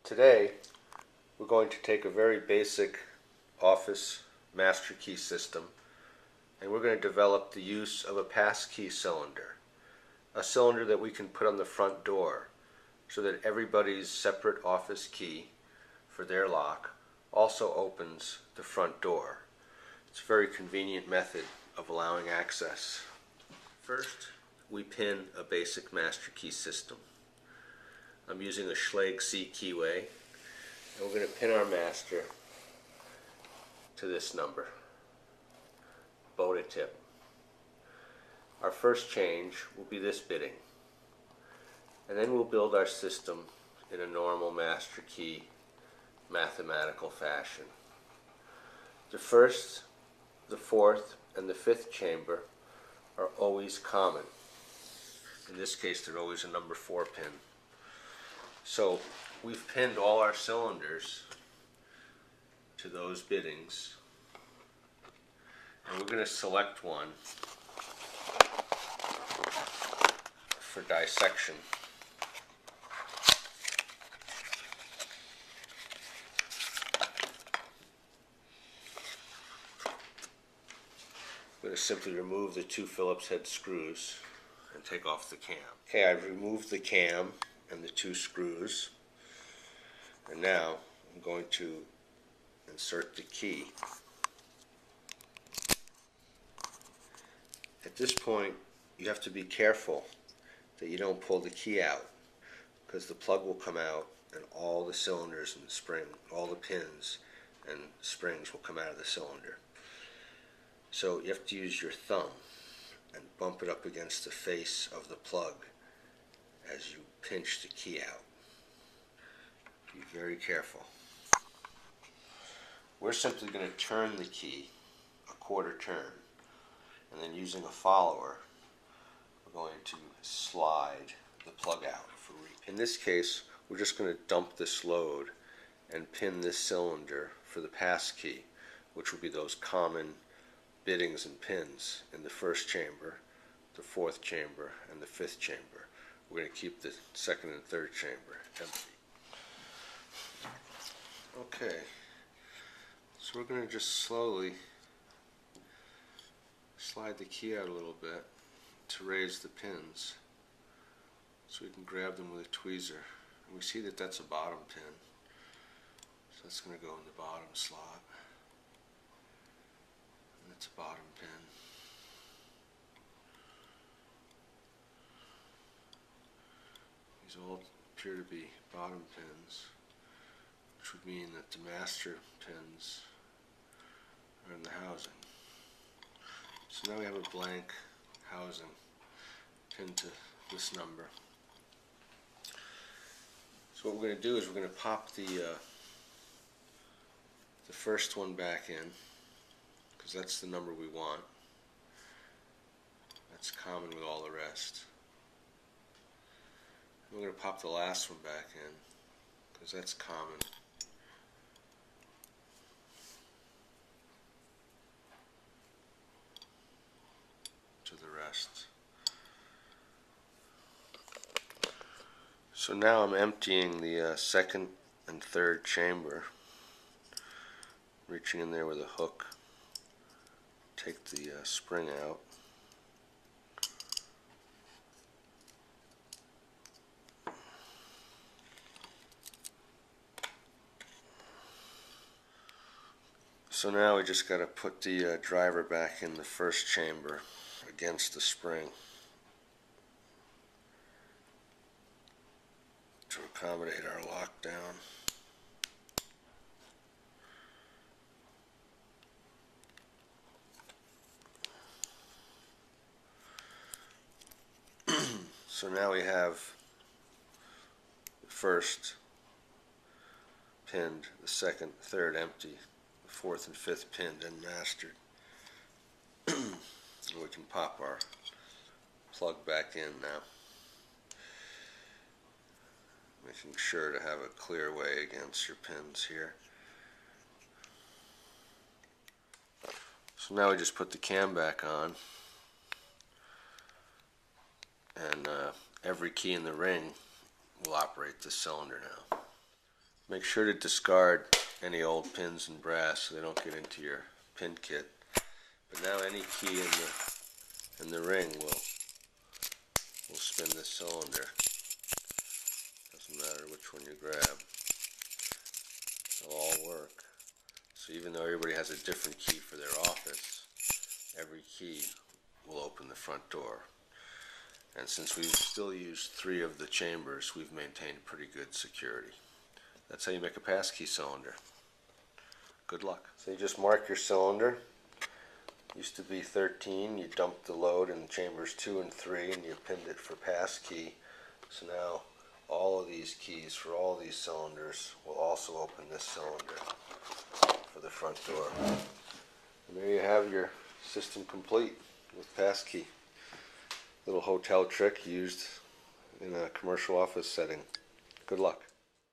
Today we're going to take a very basic office master key system and we're going to develop the use of a passkey cylinder. A cylinder that we can put on the front door so that everybody's separate office key for their lock also opens the front door. It's a very convenient method of allowing access. First, we pin a basic master key system. I'm using a Schlage C keyway, and we're going to pin our master to this number, bow to tip. Our first change will be this bitting, and then we'll build our system in a normal master key mathematical fashion. The first, the fourth, and the fifth chamber are always common. In this case, they're always a number 4 pin. So we've pinned all our cylinders to those bittings, and we're going to select one for dissection. I'm going to simply remove the 2 Phillips head screws and take off the cam. Okay, I've removed the cam and the 2 screws, and now I'm going to insert the key. At this point, you have to be careful that you don't pull the key out, because the plug will come out and all the cylinders and the spring, all the pins and springs will come out of the cylinder. So you have to use your thumb and bump it up against the face of the plug as you pinch the key out. Be very careful. We're simply going to turn the key a quarter turn, and then using a follower we're going to slide the plug out for repeat. In this case, we're just going to dump this load and pin this cylinder for the pass key, which will be those common bittings and pins in the first chamber, the fourth chamber, and the fifth chamber. We're going to keep the second and third chamber empty. Okay, so we're going to just slowly slide the key out a little bit to raise the pins so we can grab them with a tweezer. And we see that that's a bottom pin, so that's going to go in the bottom slot. And that's a bottom pin. These all appear to be bottom pins, which would mean that the master pins are in the housing. So now we have a blank housing pinned to this number. So what we're going to do is we're going to pop the first one back in, because that's the number we want. That's common with all the rest. We're going to pop the last one back in, because that's common. To the rest. So now I'm emptying the second and third chamber, reaching in there with a hook, take the spring out. So now we just got to put the driver back in the first chamber against the spring to accommodate our lockdown. So now we have the first pinned, the second, third empty, the fourth and fifth pinned and mastered. And we can pop our plug back in now, making sure to have a clear way against your pins here. So now we just put the cam back on, and every key in the ring will operate this cylinder now. Make sure to discard any old pins and brass so they don't get into your pin kit. But now any key in the ring will spin this cylinder. Doesn't matter which one you grab. They'll all work. So even though everybody has a different key for their office, every key will open the front door. And since we've still used 3 of the chambers, we've maintained pretty good security. That's how you make a passkey cylinder. Good luck. So you just mark your cylinder. Used to be 13. You dumped the load in chambers 2 and 3 and you pinned it for passkey. So now all of these keys for all these cylinders will also open this cylinder for the front door. And there you have your system complete with passkey. Little hotel trick used in a commercial office setting. Good luck.